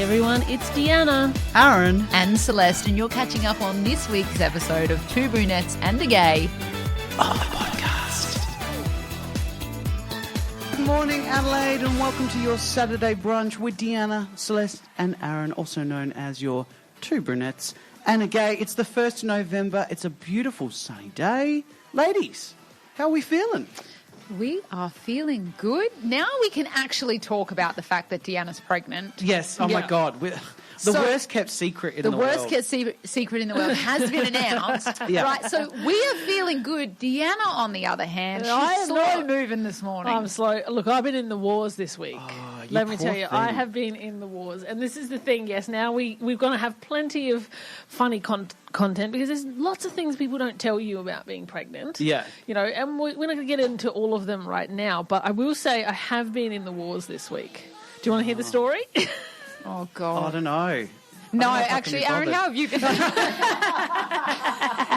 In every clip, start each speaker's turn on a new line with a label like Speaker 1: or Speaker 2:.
Speaker 1: everyone, it's Deanna,
Speaker 2: Aaron,
Speaker 3: and Celeste, and you're catching up on this week's episode of Two Brunettes and A Gay
Speaker 2: on the podcast. Good morning, Adelaide, and welcome to your Saturday brunch with Deanna, Celeste, and Aaron, also known as your Two Brunettes and A Gay. It's the 1st of November. It's a beautiful sunny day. Ladies, how are we feeling?
Speaker 3: We are feeling good. Now we can actually talk about the fact that Deanna's pregnant.
Speaker 2: Yes. Oh, my God. The worst kept secret in the world.
Speaker 3: The worst kept secret in the world has been announced.
Speaker 2: Yeah.
Speaker 3: Right, so we are feeling good. Deanna, on the other hand, she's slow moving this morning.
Speaker 1: I'm slow. Look, I've been in the wars this week.
Speaker 2: Oh,
Speaker 1: Let me tell you,
Speaker 2: thing.
Speaker 1: I have been in the wars. And this is the thing, yes, now we're going to have plenty of funny content because there's lots of things people don't tell you about being pregnant.
Speaker 2: Yeah.
Speaker 1: You know, and we're not going to get into all of them right now, but I will say I have been in the wars this week. Do you want to hear the story?
Speaker 3: Oh, God.
Speaker 2: I don't know.
Speaker 3: No, actually, Aaron, how have you been?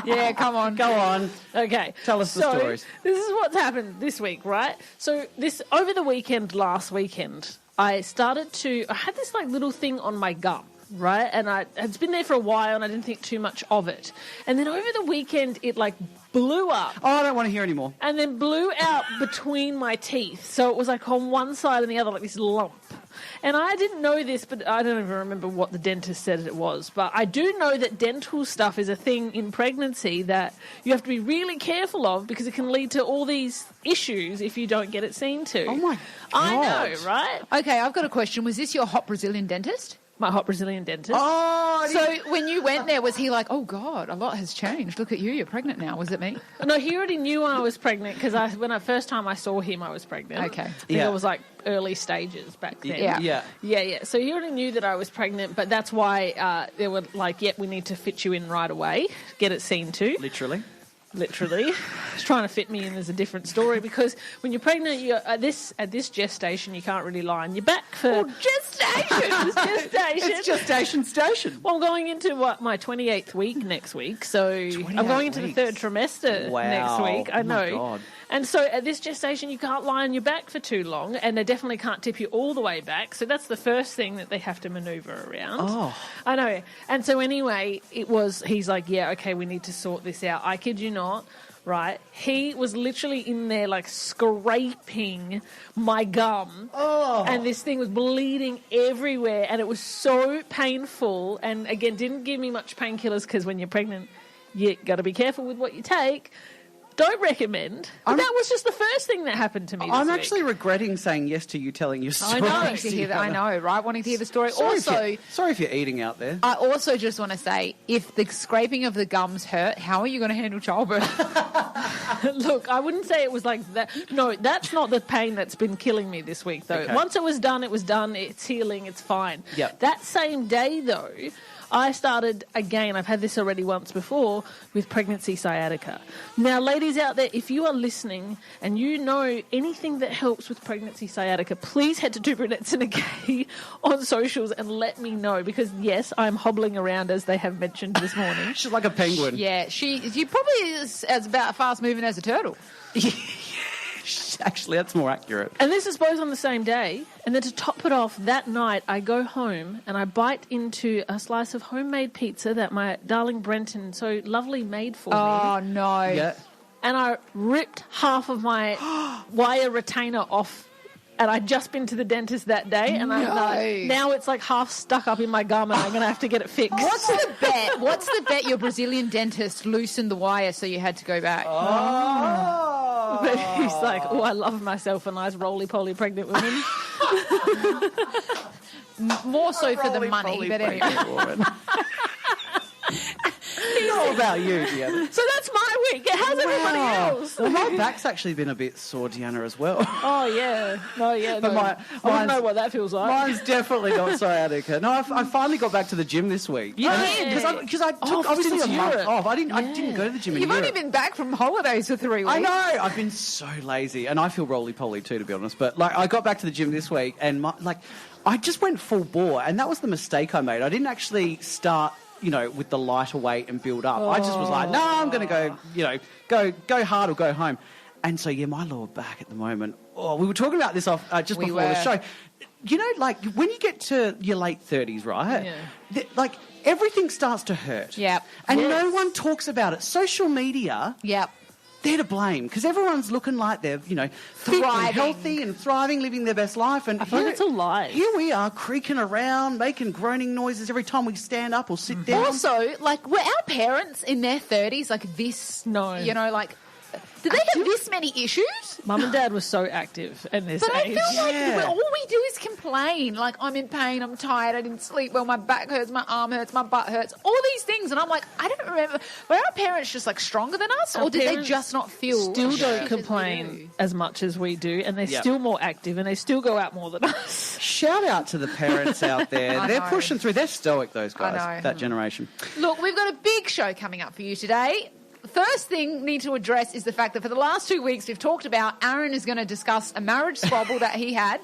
Speaker 3: Yeah, come on.
Speaker 2: Go on.
Speaker 1: Okay.
Speaker 2: Tell us the stories.
Speaker 1: This is what's happened this week, right? So over the weekend, last weekend, I had this like little thing on my gum, right? And it's been there for a while and I didn't think too much of it. And then over the weekend, it like blew up.
Speaker 2: Oh, I don't want to hear anymore.
Speaker 1: And then blew out between my teeth. So it was like on one side and the other, like this lump. And I didn't know this, but I don't even remember what the dentist said it was. But I do know that dental stuff is a thing in pregnancy that you have to be really careful of because it can lead to all these issues if you don't get it seen to.
Speaker 2: Oh, my God.
Speaker 1: I know, right?
Speaker 3: Okay, I've got a question. Was this your hot Brazilian dentist?
Speaker 1: My hot Brazilian dentist.
Speaker 2: Oh,
Speaker 3: So when you went there, was he like, oh, God, a lot has changed. Look at you, you're pregnant now. Was it me?
Speaker 1: No, he already knew I was pregnant because when first time I saw him, I was pregnant.
Speaker 3: Okay.
Speaker 1: I think it was like early stages back then.
Speaker 3: Yeah.
Speaker 1: So he already knew that I was pregnant, but that's why they were like, yep, we need to fit you in right away, get it seen to. Literally. It's trying to fit me in as a different story because when you're pregnant, at this gestation, you can't really lie on your back for...
Speaker 3: gestation!
Speaker 2: It's gestation station.
Speaker 1: Well, I'm going into my 28th week next week, so I'm going into the third trimester next week. I know.
Speaker 2: My God.
Speaker 1: And so at this gestation, you can't lie on your back for too long, and they definitely can't tip you all the way back. So that's the first thing that they have to manoeuvre around.
Speaker 2: Oh.
Speaker 1: I know. And so anyway, he's like, yeah, okay, we need to sort this out. I kid you not, right? He was literally in there like scraping my gum.
Speaker 2: Oh.
Speaker 1: And this thing was bleeding everywhere, and it was so painful. And again, didn't give me much painkillers because when you're pregnant, you got to be careful with what you take. Don't recommend. But that was just the first thing that happened to me this
Speaker 2: I'm
Speaker 1: week.
Speaker 2: actually regretting saying yes to you telling your story.
Speaker 3: I know, right? Wanting to hear the story.
Speaker 2: Sorry if you're eating out there.
Speaker 3: I also just want to say, if the scraping of the gums hurt, how are you going to handle childbirth?
Speaker 1: Look, I wouldn't say it was like that. No, that's not the pain that's been killing me this week, though.
Speaker 2: Okay.
Speaker 1: Once it was done, it was done. It's healing. It's fine.
Speaker 2: Yep.
Speaker 1: That same day, though, I started, again, I've had this already once before, with pregnancy sciatica. Now, ladies out there, if you are listening and you know anything that helps with pregnancy sciatica, please head to Two Brunettes and A Gay on socials and let me know because, yes, I'm hobbling around as they have mentioned this morning.
Speaker 2: She's like a penguin.
Speaker 3: Yeah, you probably is as about fast moving as a turtle.
Speaker 2: Actually, that's more accurate.
Speaker 1: And this is both on the same day. And then to top it off, that night I go home and I bite into a slice of homemade pizza that my darling Brenton so lovely made for me.
Speaker 3: Oh, no.
Speaker 2: Yeah.
Speaker 1: And I ripped half of my wire retainer off. And I'd just been to the dentist that day. And now it's like half stuck up in my gum and I'm going to have to get it fixed.
Speaker 3: What's the bet? What's the bet your Brazilian dentist loosened the wire so you had to go back?
Speaker 1: But he's like, oh, I love myself a nice roly-poly pregnant woman.
Speaker 3: More so for the money, but anyway.
Speaker 2: It's all about you, Deanna.
Speaker 1: So that's my week. How's everybody else?
Speaker 2: Well, my back's actually been a bit sore, Deanna, as well.
Speaker 1: Oh, yeah. Oh, yeah.
Speaker 2: But
Speaker 1: No. I wouldn't know what that feels like.
Speaker 2: Mine's definitely not sciatica. No, I finally got back to the gym this week.
Speaker 1: You did?
Speaker 2: Because I took obviously a month off. I didn't go to the gym in
Speaker 3: You've
Speaker 2: Europe.
Speaker 3: only been back from holidays for 3 weeks.
Speaker 2: I know. I've been so lazy, and I feel roly-poly too, to be honest. But I got back to the gym this week, and I just went full bore, and that was the mistake I made. I didn't actually start, with the lighter weight and build up. I just was like, no, I'm going to go, go hard or go home. And so, my lower back at the moment. Oh, we were talking about this off just before the show. you know, like when you get to your late 30s, right?
Speaker 1: Yeah.
Speaker 2: Like everything starts to hurt.
Speaker 3: Yep.
Speaker 2: And no one talks about it. Social media.
Speaker 3: Yep.
Speaker 2: They're to blame because everyone's looking like they're, you know, fit and healthy and thriving, living their best life. And
Speaker 1: I feel like it's a lie.
Speaker 2: Here we are creaking around, making groaning noises every time we stand up or sit down.
Speaker 3: Also, like, were our parents in their 30s like this?
Speaker 1: No.
Speaker 3: You know, like, did they have this many issues?
Speaker 1: Mum and Dad were so active in this
Speaker 3: But
Speaker 1: age.
Speaker 3: I feel like all we do is complain. Like, I'm in pain, I'm tired, I didn't sleep well, my back hurts, my arm hurts, my butt hurts, all these things. And I'm like, I don't remember. Were our parents just, like, stronger than us?
Speaker 1: Our
Speaker 3: or did they
Speaker 1: parents
Speaker 3: just not feel
Speaker 1: still
Speaker 3: as
Speaker 1: don't
Speaker 3: shit
Speaker 1: complain as much as we do, and they're
Speaker 2: Yep.
Speaker 1: still more active, and they still go out more than us.
Speaker 2: Shout out to the parents out there.
Speaker 3: I
Speaker 2: They're
Speaker 3: know.
Speaker 2: pushing through. They're stoic, those guys,
Speaker 3: I know.
Speaker 2: that generation.
Speaker 3: Look, we've got a big show coming up for you today. First thing need to address is the fact that for the last 2 weeks we've talked about Aaron is going to discuss a marriage squabble that he had.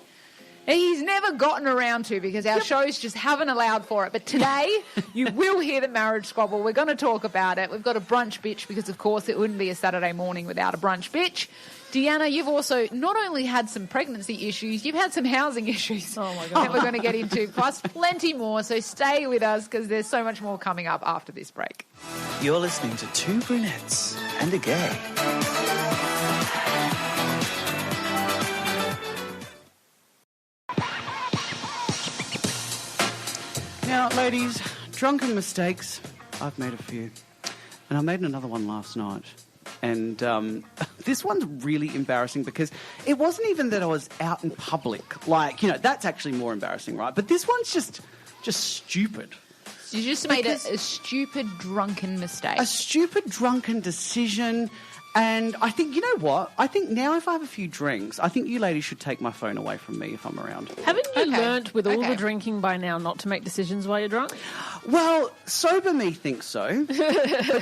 Speaker 3: He's never gotten around to because our shows just haven't allowed for it. But today you will hear the marriage squabble. We're going to talk about it. We've got a brunch bitch because, of course, it wouldn't be a Saturday morning without a brunch bitch. Deanna, you've also not only had some pregnancy issues, you've had some housing issues
Speaker 1: Oh, my God.
Speaker 3: that we're going to get into, plus plenty more. So stay with us because there's so much more coming up after this break.
Speaker 4: You're listening to Two Brunettes and a Gay.
Speaker 2: Now, ladies, drunken mistakes. I've made a few. And I made another one last night. And this one's really embarrassing because it wasn't even that I was out in public. Like, you know, that's actually more embarrassing, right? But this one's just stupid.
Speaker 3: You just made
Speaker 2: Because-
Speaker 3: a stupid drunken mistake.
Speaker 2: A stupid drunken decision. And I think, you know what? I think now if I have a few drinks, I think you ladies should take my phone away from me if I'm around.
Speaker 1: Haven't you
Speaker 3: Okay.
Speaker 1: learnt with all
Speaker 3: Okay.
Speaker 1: the drinking by now not to make decisions while you're drunk?
Speaker 2: Well, sober me thinks so, but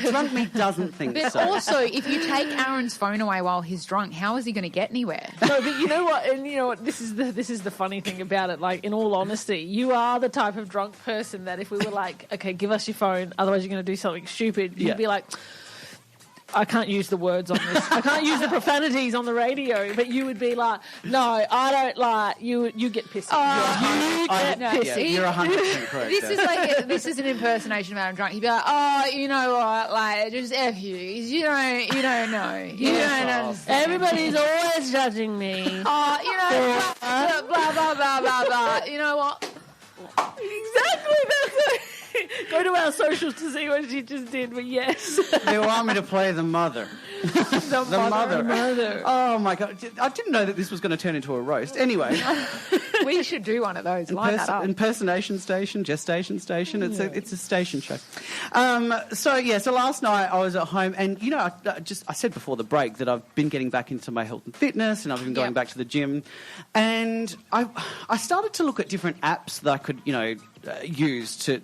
Speaker 2: drunk me doesn't think
Speaker 3: But
Speaker 2: so.
Speaker 3: also, if you take Aaron's phone away while he's drunk, how is he going to get anywhere?
Speaker 1: No, but you know what? And you know what? This is the funny thing about it. Like, in all honesty, you are the type of drunk person that if we were like, okay, give us your phone, otherwise you're going to do something stupid, you'd
Speaker 2: Yeah.
Speaker 1: be like, I can't use the words on this. I can't use the profanities on the radio. But you would be like, no, I don't like you. You get pissy. You get
Speaker 3: no.
Speaker 1: pissy.
Speaker 2: Yeah, you're 100% correct.
Speaker 3: This
Speaker 2: there.
Speaker 3: is like this is an impersonation of Aaron drunk. He'd be like, "Oh, you know what? Like, just f you. You don't know. You don't understand.
Speaker 1: Everybody's always judging me.
Speaker 3: Oh, you know, blah blah blah blah blah. You know what?
Speaker 1: Exactly. That's it. Go to our socials to see what she just did. But yes,
Speaker 2: They want me to play the mother.
Speaker 1: the mother.
Speaker 2: Oh, my God. I didn't know that this was going to turn into a roast. Anyway,
Speaker 3: We should do one of those. Line that up.
Speaker 2: impersonation station, gestation station. It's a station show. So last night I was at home and, you know, I said before the break that I've been getting back into my health and fitness and I've been going
Speaker 3: Yep.
Speaker 2: back to the gym. And I started to look at different apps that I could, you know, use to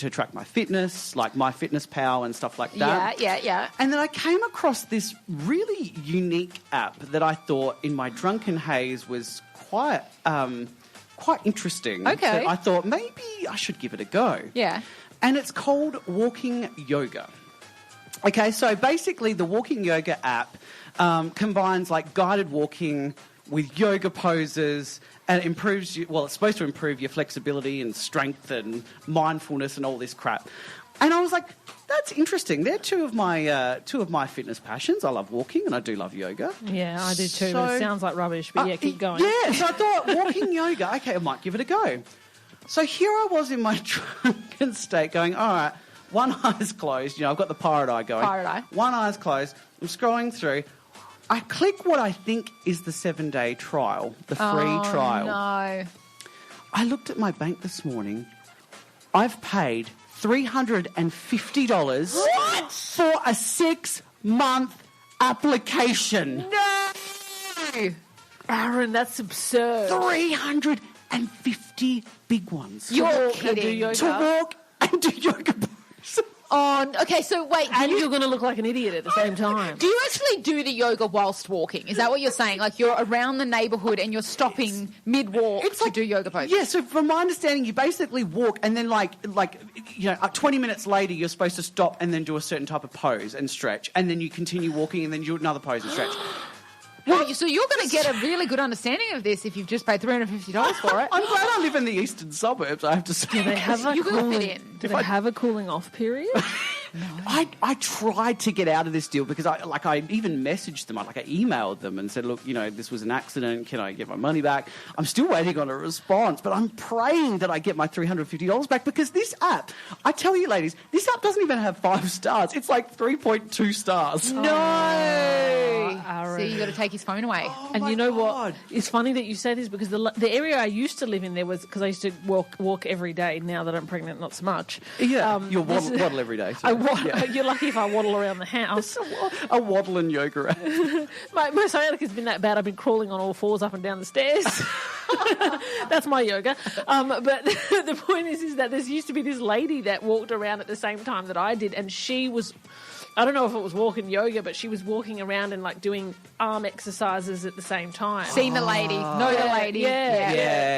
Speaker 2: track my fitness, like MyFitnessPal and stuff like that.
Speaker 3: Yeah.
Speaker 2: And then I came across this really unique app that I thought in my drunken haze was quite interesting.
Speaker 3: Okay.
Speaker 2: So I thought maybe I should give it a go.
Speaker 3: Yeah.
Speaker 2: And it's called Walking Yoga. Okay, so basically the Walking Yoga app combines like guided walking with yoga poses and it improves you, well, it's supposed to improve your flexibility and strength and mindfulness and all this crap. And I was like, that's interesting. They're two of my fitness passions. I love walking and I do love yoga.
Speaker 1: Yeah, I do too.
Speaker 2: So-
Speaker 1: but it sounds like rubbish. But yeah, keep going.
Speaker 2: Yeah, so I thought walking yoga, okay, I might give it a go. So here I was in my drunken state going, all right, one eye's closed. You know, I've got the pirate eye going.
Speaker 3: Pirate eye.
Speaker 2: One eye's closed. I'm scrolling through. I click what I think is the 7-day trial, the free trial.
Speaker 3: No.
Speaker 2: I looked at my bank this morning. I've paid $350 for a 6-month application.
Speaker 3: No.
Speaker 1: Aaron, that's absurd.
Speaker 2: 350 big ones.
Speaker 3: You're
Speaker 1: walk and
Speaker 3: kidding.
Speaker 1: do yoga.
Speaker 2: To walk and do yoga poses.
Speaker 3: Oh, okay. So wait,
Speaker 1: And you're going to look like an idiot at the same time.
Speaker 3: do you actually do the yoga whilst walking? Is that what you're saying? Like you're around the neighbourhood and you're stopping mid-walk to do yoga poses?
Speaker 2: Yeah, so from my understanding, you basically walk and then 20 minutes later, you're supposed to stop and then do a certain type of pose and stretch. And then you continue walking and then do another pose and stretch.
Speaker 3: Well, so you're going to get a really good understanding of this if you've just paid $350 for it.
Speaker 2: I'm glad I live in the eastern suburbs, I have to say.
Speaker 1: Do they have a
Speaker 3: You will fit
Speaker 1: cooling?
Speaker 3: in.
Speaker 1: Do they have a cooling off period?
Speaker 2: I tried to get out of this deal because I even messaged them. I emailed them and said, look, this was an accident. Can I get my money back? I'm still waiting on a response, but I'm praying that I get my $350 back because this app, I tell you, ladies, this app doesn't even have 5 stars. It's like 3.2 stars.
Speaker 3: No. So you got to take his phone away.
Speaker 1: And you know what? It's funny that you say this because the area I used to live in, there was, because I used to walk every day. Now that I'm pregnant, not so much.
Speaker 2: Yeah, you'll waddle every day. So.
Speaker 1: You're lucky if I waddle around the house.
Speaker 2: A waddle and yoga app.
Speaker 1: My sciatica's been that bad. I've been crawling on all 4s up and down the stairs. That's my yoga. But the point is that there used to be this lady that walked around at the same time that I did, and she was, I don't know if it was walking yoga, but she was walking around and doing arm exercises at the same time.
Speaker 3: Seen the lady. Know the lady.
Speaker 1: Yeah.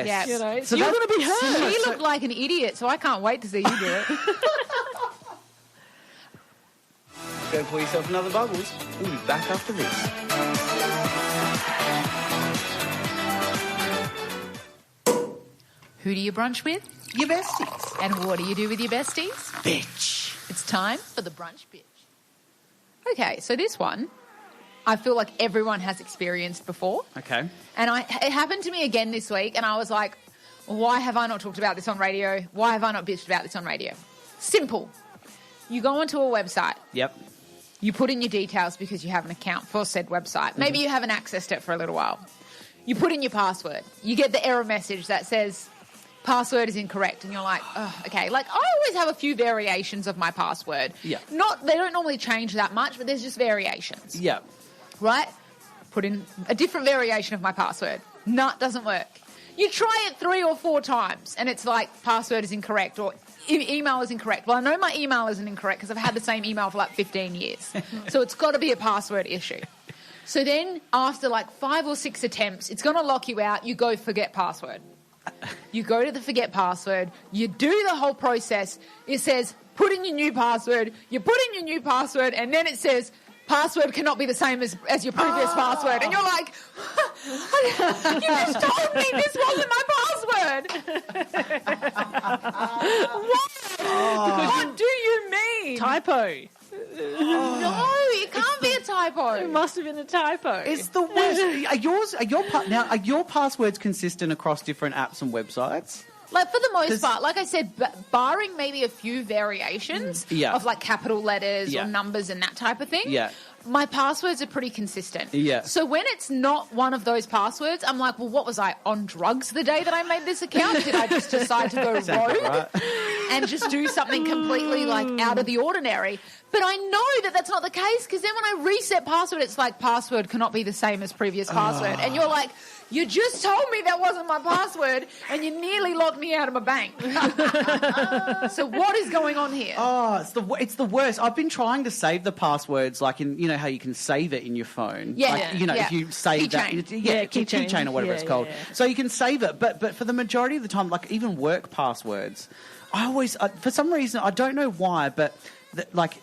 Speaker 2: Yes.
Speaker 3: Yeah.
Speaker 1: So you're going to be hurt.
Speaker 3: She looked like an idiot, so I can't wait to see you do it.
Speaker 2: Go pour yourself another Bubbles. We'll be back after this.
Speaker 3: Who do you brunch with?
Speaker 2: Your besties.
Speaker 3: And what do you do with your besties?
Speaker 2: Bitch.
Speaker 3: It's time for the brunch bitch. Okay, so this one, I feel like everyone has experienced before.
Speaker 2: Okay.
Speaker 3: And it happened to me again this week, and I was like, why have I not talked about this on radio? Why have I not bitched about this on radio? Simple. You go onto a website.
Speaker 2: Yep.
Speaker 3: You put in your details because you have an account for said website. Maybe you haven't accessed it for a little while. You put in your password. You get the error message that says password is incorrect, and you're like, oh, okay. I always have a few variations of my password.
Speaker 2: Yeah.
Speaker 3: They don't normally change that much, but there's just variations.
Speaker 2: Yeah.
Speaker 3: Right? Put in a different variation of my password. No, it doesn't work. You try it 3 or 4 times, and it's like password is incorrect or email is incorrect. Well, I know my email isn't incorrect because I've had the same email for 15 years. So it's got to be a password issue. So then after 5 or 6 attempts, it's going to lock you out. You go forget password. You go to the forget password. You do the whole process. It says put in your new password. You put in your new password, and then it says password cannot be the same as your previous password. And you're like, you just told me this wasn't my password. What do you mean?
Speaker 1: Typo.
Speaker 3: No, it can't be a typo.
Speaker 1: It must have been a typo.
Speaker 2: It's the worst. Are your passwords consistent across different apps and websites?
Speaker 3: For the most part, like I said, barring maybe a few variations of capital letters or numbers and that type of thing, my passwords are pretty consistent.
Speaker 2: Yeah.
Speaker 3: So when it's not one of those passwords, I'm like, well, what was I, on drugs the day that I made this account? Did I just decide to go rogue and just do something completely out of the ordinary? But I know that that's not the case because then when I reset password, it's like password cannot be the same as previous password. And you're like, you just told me that wasn't my password and you nearly locked me out of my bank. So what is going on here?
Speaker 2: Oh, it's the worst. I've been trying to save the passwords in, how you can save it in your phone.
Speaker 3: Yeah.
Speaker 2: If you save keychain or whatever it's called.
Speaker 1: Yeah.
Speaker 2: So you can save it. But for the majority of the time, even work passwords, I always, for some reason, I don't know why, but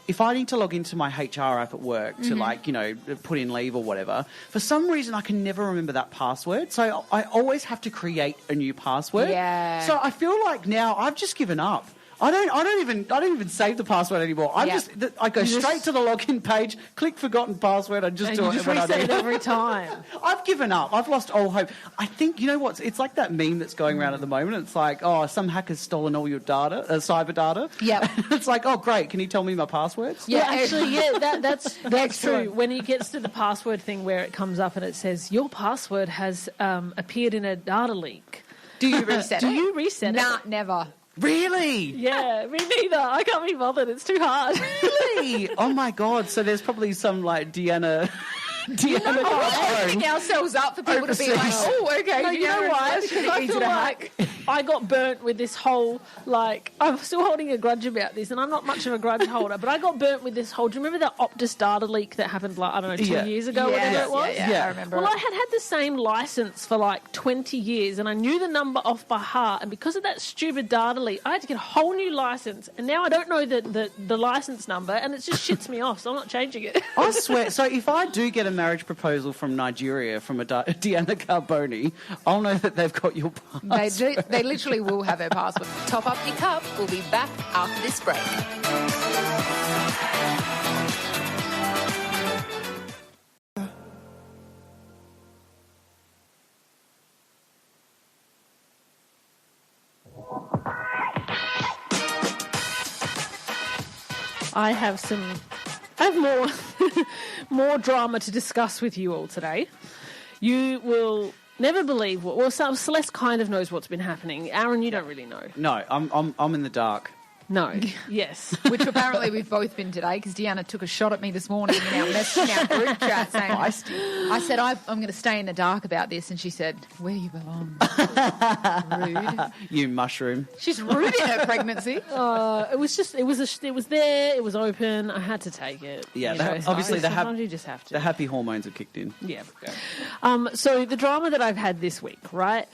Speaker 2: if I need to log into my HR app at work to put in leave or whatever, for some reason I can never remember that password. So I always have to create a new password.
Speaker 3: Yeah.
Speaker 2: So I feel like now I've just given up. I don't even save the password anymore. I go straight to the login page, click forgotten password, and just do it when I
Speaker 1: reset
Speaker 2: need
Speaker 1: it every time.
Speaker 2: I've given up. I've lost all hope. I think, you know what? It's like that meme that's going around at the moment. It's like, oh, some hacker's stolen all your data, cyber data.
Speaker 3: Yeah.
Speaker 2: It's like, oh, great. Can you tell me my passwords?
Speaker 1: Yeah, actually, that's true. When it gets to the password thing where it comes up and it says, your password has appeared in a data leak.
Speaker 3: Do you reset it?
Speaker 1: Do you reset it?
Speaker 3: Nah, never.
Speaker 2: Really?
Speaker 1: Yeah, me neither. I can't be bothered. It's too hard.
Speaker 2: Really? Oh, my God. So there's probably some, Deanna...
Speaker 3: opening ourselves up for people to be like, oh, okay.
Speaker 1: No, you know why? Because I feel like I got burnt with this whole, I'm still holding a grudge about this, and I'm not much of a grudge holder, but I got burnt with this whole, do you remember that Optus data leak that happened, 2 years ago, whatever it was?
Speaker 3: Yeah, I remember.
Speaker 1: Well, I had the same license for 20 years, and I knew the number off by heart, and because of that stupid data leak, I had to get a whole new license, and now I don't know the license number, and it just shits me off, so I'm not changing it.
Speaker 2: I swear. So if I do get a marriage proposal from Nigeria from a Deanna Carbone, I'll know that they've got your passport.
Speaker 3: They literally will have her passport. Top up your cup. We'll be back after this break.
Speaker 1: I have more more drama to discuss with you all today. You will never believe Celeste kind of knows what's been happening. Aaron, you don't really know.
Speaker 2: No, I'm in the dark.
Speaker 1: No. Yes.
Speaker 3: Which apparently we've both been today because Deanna took a shot at me this morning in our group chat saying, I said, I'm going to stay in the dark about this. And she said, where you belong. Rude.
Speaker 2: You mushroom.
Speaker 3: She's rude in her pregnancy.
Speaker 1: It was there, it was open, I had to take it.
Speaker 2: Yeah, obviously
Speaker 1: sometimes you just have to.
Speaker 2: The happy hormones have kicked in.
Speaker 1: Yeah. So the drama that I've had this week, right?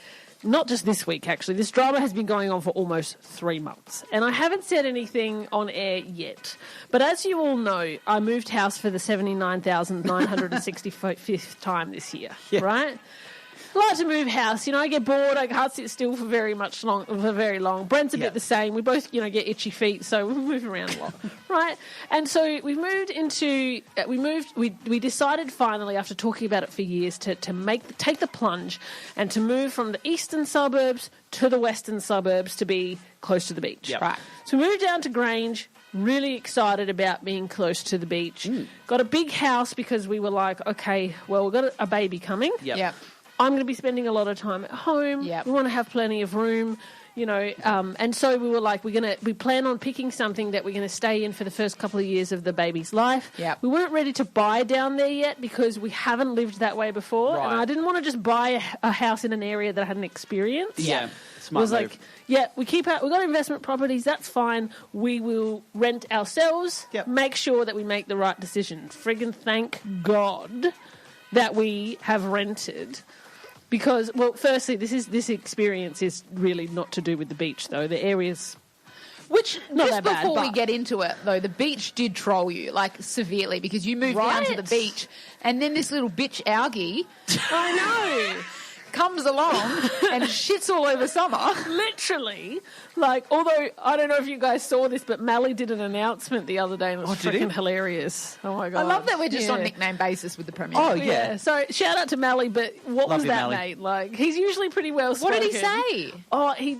Speaker 1: Not just this week, actually. This drama has been going on for almost 3 months. And I haven't said anything on air yet. But as you all know, I moved house for the 79,965th time this year, right? I like to move house. I get bored. I can't sit still for very long. Brent's a bit the same. We both, get itchy feet, so we move around a lot, right? And so we decided finally, after talking about it for years, to take the plunge and to move from the eastern suburbs to the western suburbs to be close to the beach.
Speaker 2: Yep.
Speaker 1: Right. So we moved down to Grange. Really excited about being close to the beach. Got a big house because we were like, okay, well, we've got a baby coming.
Speaker 3: Yep.
Speaker 1: I'm going to be spending a lot of time at home.
Speaker 3: Yep.
Speaker 1: We want to have plenty of room, and so we were like, we plan on picking something that we're going to stay in for the first couple of years of the baby's life.
Speaker 3: Yep.
Speaker 1: We weren't ready to buy down there yet because we haven't lived that way before.
Speaker 2: Right.
Speaker 1: And I didn't want to just buy a house in an area that I hadn't experienced.
Speaker 2: Yeah. Smart
Speaker 1: was
Speaker 2: move.
Speaker 1: like, we've got investment properties, that's fine. We will rent ourselves, make sure that we make the right decision. Friggin' thank God that we have rented. Because, well, firstly, this experience is really not to do with the beach, though. The area's not that bad.
Speaker 3: Before we get into it, though, the beach did troll you, like, severely, because you moved down to the beach, and then this little bitch algae,
Speaker 1: I know,
Speaker 3: comes along and shits all over summer.
Speaker 1: Literally. Like, although, I don't know if you guys saw this, but Mally did an announcement the other day and it was freaking hilarious. Oh, my God.
Speaker 3: I love that we're just on nickname basis with the Premier.
Speaker 2: Oh, yeah.
Speaker 1: So, shout out to Mally, but what
Speaker 2: Love
Speaker 1: was
Speaker 2: you,
Speaker 1: that,
Speaker 2: Mally.
Speaker 1: mate? Like, he's usually pretty well spoken.
Speaker 3: What did he say?
Speaker 1: Oh, he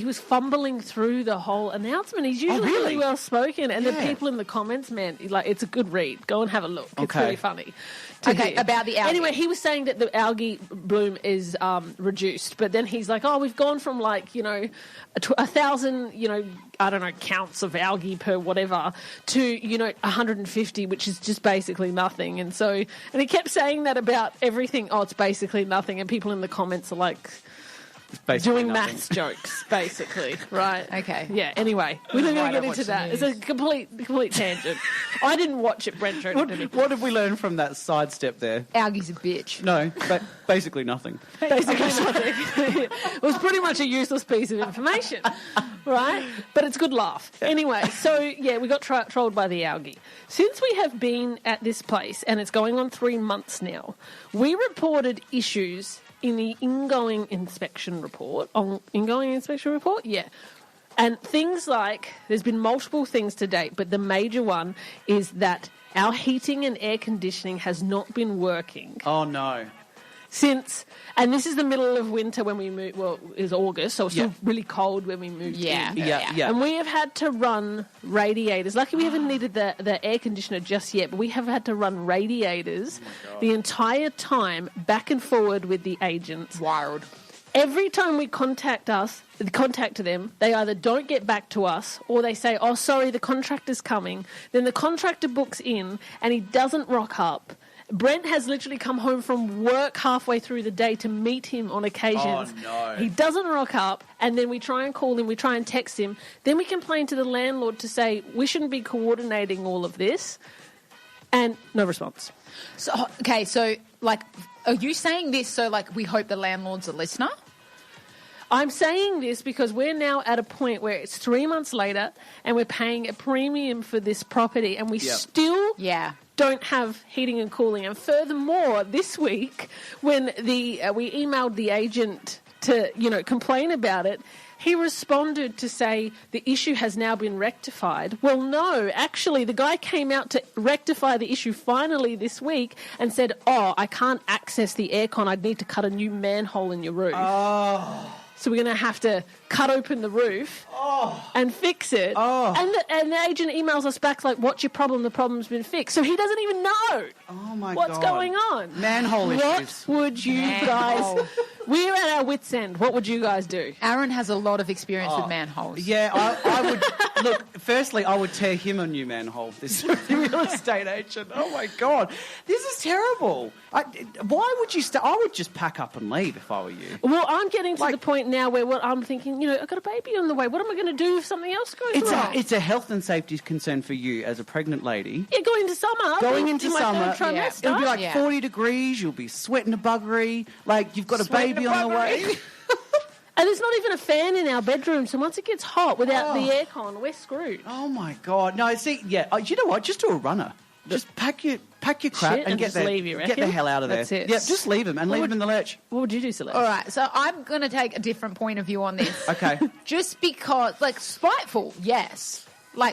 Speaker 1: was fumbling through the whole announcement. He's usually really well spoken. And the people in the comments, man, like, it's a good read. Go and have a look. It's really funny.
Speaker 3: Okay, about the algae.
Speaker 1: Anyway, he was saying that the algae bloom is reduced, but then he's like, we've gone from 1,000, I don't know, counts of algae per whatever to, 150, which is just basically nothing. And he kept saying that about everything. Oh, it's basically nothing. And people in the comments are like, doing maths jokes, basically, right?
Speaker 3: Okay.
Speaker 1: Yeah, anyway, we're not going to get into that. It's a complete tangent. I didn't watch it, Brent.
Speaker 2: What did we learn from that sidestep there?
Speaker 3: Algae's a bitch.
Speaker 2: No, but basically nothing.
Speaker 1: Basically nothing. It was pretty much a useless piece of information, right? But it's a good laugh. Anyway, so, we got trolled by the algae. Since we have been at this place, and it's going on 3 months now, we reported issues in the ingoing inspection report. Yeah. And things like, there's been multiple things to date, but the major one is that our heating and air conditioning has not been working.
Speaker 2: Oh, no.
Speaker 1: And this is the middle of winter when we moved, well, it was August, so it was still really cold when we moved in.
Speaker 2: Yeah.
Speaker 1: And we have had to run radiators. Lucky we haven't needed the air conditioner just yet, but we have had to run radiators the entire time, back and forward with the agents.
Speaker 3: Wild.
Speaker 1: Every time we contact them, they either don't get back to us or they say, oh, sorry, the contractor's coming. Then the contractor books in and he doesn't rock up. Brent has literally come home from work halfway through the day to meet him on occasions.
Speaker 2: Oh, no.
Speaker 1: He doesn't rock up, and then we try and call him, we try and text him. Then we complain to the landlord to say, we shouldn't be coordinating all of this, and no response.
Speaker 3: So, are you saying this so, we hope the landlord's a listener?
Speaker 1: I'm saying this because we're now at a point where it's 3 months later, and we're paying a premium for this property, and we still... don't have heating and cooling. And furthermore, this week, when we emailed the agent to, complain about it, he responded to say the issue has now been rectified. Well, no, actually, the guy came out to rectify the issue finally this week and said, I can't access the aircon. I'd need to cut a new manhole in your roof. Oh. So we're going to have to cut open the roof and fix it. Oh. And the agent emails us back like, what's your problem? The problem's been fixed. So he doesn't even know what's going on.
Speaker 2: Manhole issues.
Speaker 1: What would you guys... We're at our wits' end. What would you guys do?
Speaker 3: Aaron has a lot of experience with manholes.
Speaker 2: Yeah, I would... Look, firstly, I would tear him a new manhole, this real estate agent. Oh, my God. This is terrible. Why would you... I would just pack up and leave if I were you.
Speaker 1: Well, I'm getting to the point now where I'm thinking, I've got a baby on the way. What am I going to do if something else goes wrong?
Speaker 2: It's a health and safety concern for you as a pregnant lady.
Speaker 1: Yeah, going into summer.
Speaker 2: Going into summer.
Speaker 1: Trimester.
Speaker 2: It'll be like 40 degrees. You'll be sweating a buggery. Like, you've got a baby on the way.
Speaker 1: And there's not even a fan in our bedroom, so once it gets hot without the aircon, we're screwed.
Speaker 2: Oh, my God. No, see, you know what? Just do a runner. Just pack your crap and get the hell out of there.
Speaker 1: That's it.
Speaker 2: Yeah, just leave them and leave them in the lurch.
Speaker 1: What would you do, Celeste?
Speaker 3: All right, so I'm going to take a different point of view on this.
Speaker 2: Okay.
Speaker 3: Just because, spiteful, yes.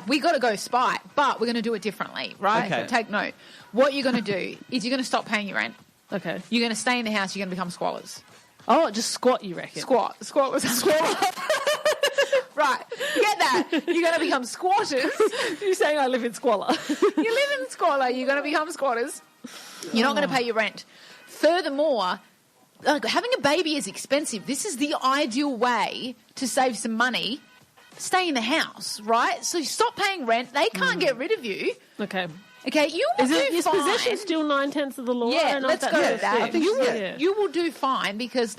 Speaker 3: We got to go spite, but we're going to do it differently, right?
Speaker 2: Okay.
Speaker 3: So take note. What you're going to do is you're going to stop paying your rent.
Speaker 1: Okay.
Speaker 3: You're going to stay in the house. You're going to become squatters.
Speaker 1: Oh, just squat, you reckon?
Speaker 3: Squat was a squat. Right, get that. You're going to become squatters.
Speaker 1: You're saying I live in squalor.
Speaker 3: You live in squalor. You're going to become squatters. You're not going to pay your rent. Furthermore, having a baby is expensive. This is the ideal way to save some money. Stay in the house, right? So stop paying rent. They can't get rid of you.
Speaker 1: Okay.
Speaker 3: Okay, you will do fine.
Speaker 1: Is possession still 9/10 of the law?
Speaker 3: Yeah, let's go with that.
Speaker 2: I think
Speaker 3: You will do fine because,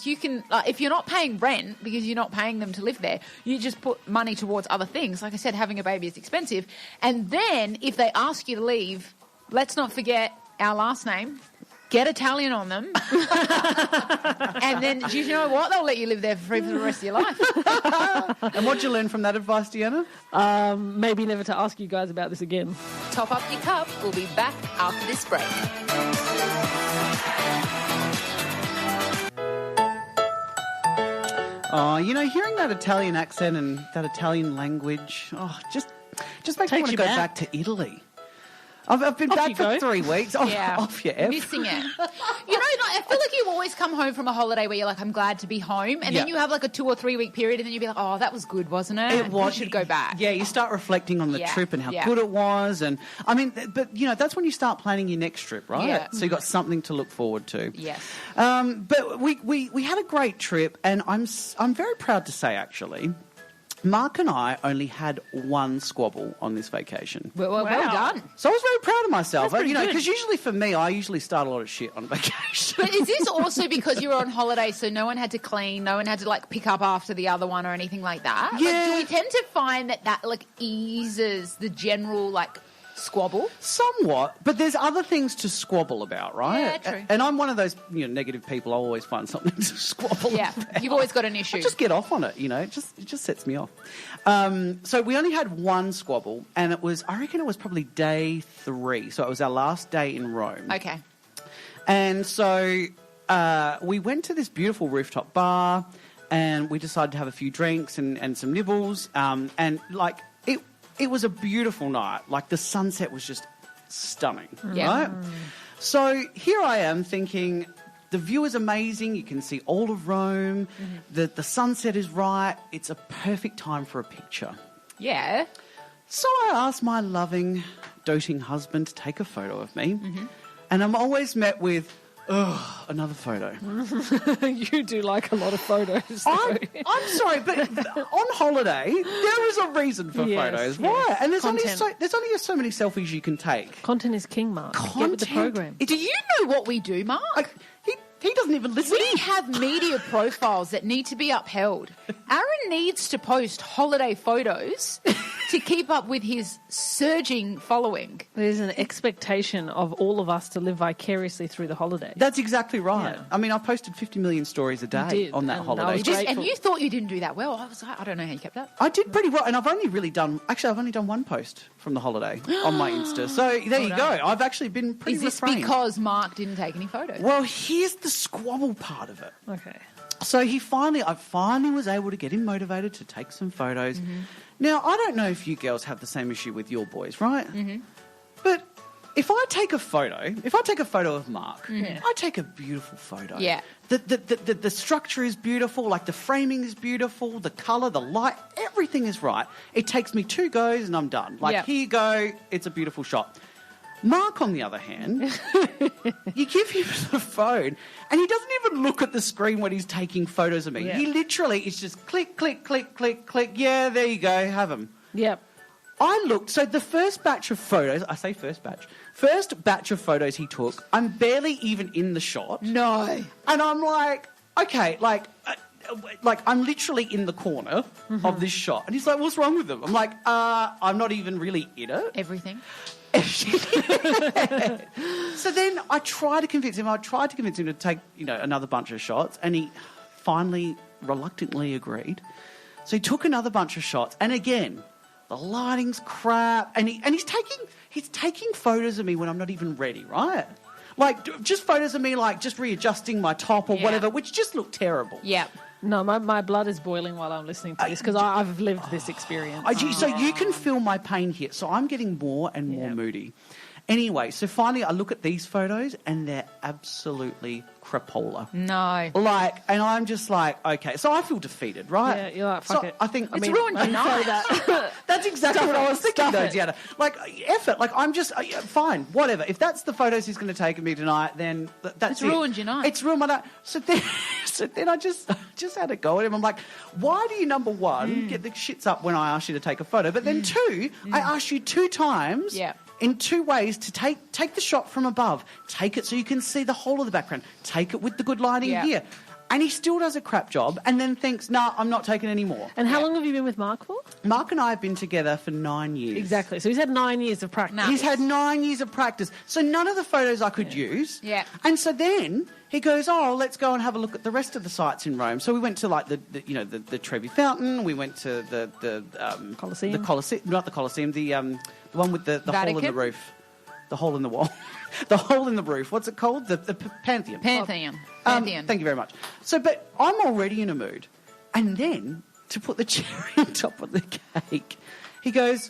Speaker 3: you can. If you're not paying rent because you're not paying them to live there, you just put money towards other things. Like I said, having a baby is expensive. And then if they ask you to leave, let's not forget our last name. Get Italian on them. And then, do you know what? They'll let you live there for free for the rest of your life.
Speaker 2: And what'd you learn from that advice, Deanna?
Speaker 1: Maybe never to ask you guys about this again.
Speaker 3: Top up your cup. We'll be back after this break.
Speaker 2: Oh, hearing that Italian accent and that Italian language, just makes me want to go back to Italy. I've been back for 3 weeks. Off your F.
Speaker 3: Missing it. I feel like you always come home from a holiday where you're like, I'm glad to be home. And then you have a 2 or 3 week period and then you'll be like, oh, that was good, wasn't it?
Speaker 2: It was.
Speaker 3: You should go back.
Speaker 2: Yeah, you start reflecting on the trip and how good it was. And but that's when you start planning your next trip, right?
Speaker 3: Yeah.
Speaker 2: So you've got something to look forward to.
Speaker 3: Yes.
Speaker 2: But we had a great trip and I'm very proud to say, actually, Mark and I only had one squabble on this vacation.
Speaker 3: Well done.
Speaker 2: So I was very proud of myself.
Speaker 1: That's pretty good.
Speaker 2: Because usually for me, I usually start a lot of shit on vacation.
Speaker 3: But is this also because you were on holiday, so no one had to clean, no one had to pick up after the other one or anything like that?
Speaker 2: Yeah.
Speaker 3: Do we tend to find that eases the general squabble?
Speaker 2: Somewhat, but there's other things to squabble about, right?
Speaker 3: Yeah, true.
Speaker 2: And I'm one of those negative people. I always find something to squabble about.
Speaker 3: You've always got an issue.
Speaker 2: I just get off on it, it just sets me off. So we only had one squabble, and I reckon it was probably day 3, so it was our last day in Rome.
Speaker 3: Okay.
Speaker 2: And so we went to this beautiful rooftop bar, and we decided to have a few drinks and some nibbles, and it was a beautiful night. The sunset was just stunning, right? So here I am thinking, the view is amazing. You can see all of Rome. The sunset is right. It's a perfect time for a picture.
Speaker 3: Yeah.
Speaker 2: So I asked my loving, doting husband to take a photo of me. And I'm always met with, another photo.
Speaker 1: You do like a lot of photos.
Speaker 2: I'm sorry, but on holiday, there is a reason for photos. Why? And there's only so many selfies you can take.
Speaker 1: Content is king, Mark. Get with the program.
Speaker 3: Do you know what we do, Mark?
Speaker 2: He doesn't even listen.
Speaker 3: We have media profiles that need to be upheld. Aaron needs to post holiday photos to keep up with his surging following.
Speaker 1: There's an expectation of all of us to live vicariously through the holiday.
Speaker 2: That's exactly right.
Speaker 1: Yeah.
Speaker 2: I mean, I posted 50 million stories a day
Speaker 1: did,
Speaker 2: on that
Speaker 1: and
Speaker 2: holiday.
Speaker 1: I was grateful.
Speaker 3: And you thought you didn't do that well. I was like, I don't know how you kept up.
Speaker 2: I did pretty well, and I've only done one post from the holiday on my Insta. So there you go. I've actually been pretty
Speaker 3: Is this
Speaker 2: refrained.
Speaker 3: because Mark didn't take any photos?
Speaker 2: Well, here's the squabble part of it.
Speaker 1: Okay.
Speaker 2: So I finally was able to get him motivated to take some photos.
Speaker 3: Mm-hmm.
Speaker 2: Now, I don't know if you girls have the same issue with your boys, right? Mm-hmm. But if I take a photo of Mark, I take a beautiful photo.
Speaker 3: Yeah.
Speaker 2: The structure is beautiful, like the framing is beautiful, the colour, the light, everything is right. It takes me 2 goes and I'm done. Like, here you go, it's a beautiful shot. Mark, on the other hand, you give him the phone and he doesn't even look at the screen when he's taking photos of me.
Speaker 1: Yeah.
Speaker 2: He literally is just click, click, click, click, click. Yeah, there you go, have them.
Speaker 1: Yep.
Speaker 2: I looked, so the first batch of photos of photos he took, I'm barely even in the shot.
Speaker 3: No.
Speaker 2: And I'm like, okay, like I'm literally in the corner of this shot. And he's like, what's wrong with them? I'm like, I'm not even really in it.
Speaker 3: Everything.
Speaker 2: So then I tried to convince him to take, another bunch of shots, and he finally reluctantly agreed. So he took another bunch of shots, and again, the lighting's crap, and he's taking photos of me when I'm not even ready, right? Like, just photos of me, like, just readjusting my top or whatever, which just looked terrible.
Speaker 3: Yeah.
Speaker 1: No, my blood is boiling while I'm listening to this because I've lived this experience.
Speaker 2: So you can feel my pain here. So I'm getting more and more moody. Anyway, so finally I look at these photos and they're absolutely crapola.
Speaker 3: No.
Speaker 2: And I'm just like, okay. So I feel defeated, right?
Speaker 1: Yeah, you're like, fuck it.
Speaker 2: I think...
Speaker 3: It's ruined your night.
Speaker 2: That's exactly what I was thinking, though, Deanna. Like, effort. Like, I'm just... fine, whatever. If that's the photos he's going to take of me tonight, then that's it.
Speaker 3: It's ruined your night.
Speaker 2: It's ruined my night. So then I just had a go at him. I'm like, why do you, number one, get the shits up when I ask you to take a photo? But then two, I asked you 2 times...
Speaker 3: Yeah.
Speaker 2: In 2 ways to take the shot from above. Take it so you can see the whole of the background. Take it with the good lighting here. And he still does a crap job and then thinks, nah, I'm not taking any more.
Speaker 1: And how long have you been with Mark for?
Speaker 2: Mark and I have been together for 9 years.
Speaker 1: Exactly. So he's had 9 years of practice.
Speaker 3: Nice.
Speaker 2: He's had 9 years of practice. So none of the photos I could use.
Speaker 3: Yeah.
Speaker 2: And so then he goes, oh, let's go and have a look at the rest of the sites in Rome. So we went to like the Trevi Fountain. We went to the
Speaker 1: Colosseum.
Speaker 2: The Colosseum, not the Colosseum. The one with the hole in the roof. The hole in the wall. The hole in the roof. What's it called? The Pantheon.
Speaker 3: Pantheon.
Speaker 2: Thank you very much. So, but I'm already in a mood. And then, to put the cherry on top of the cake, he goes,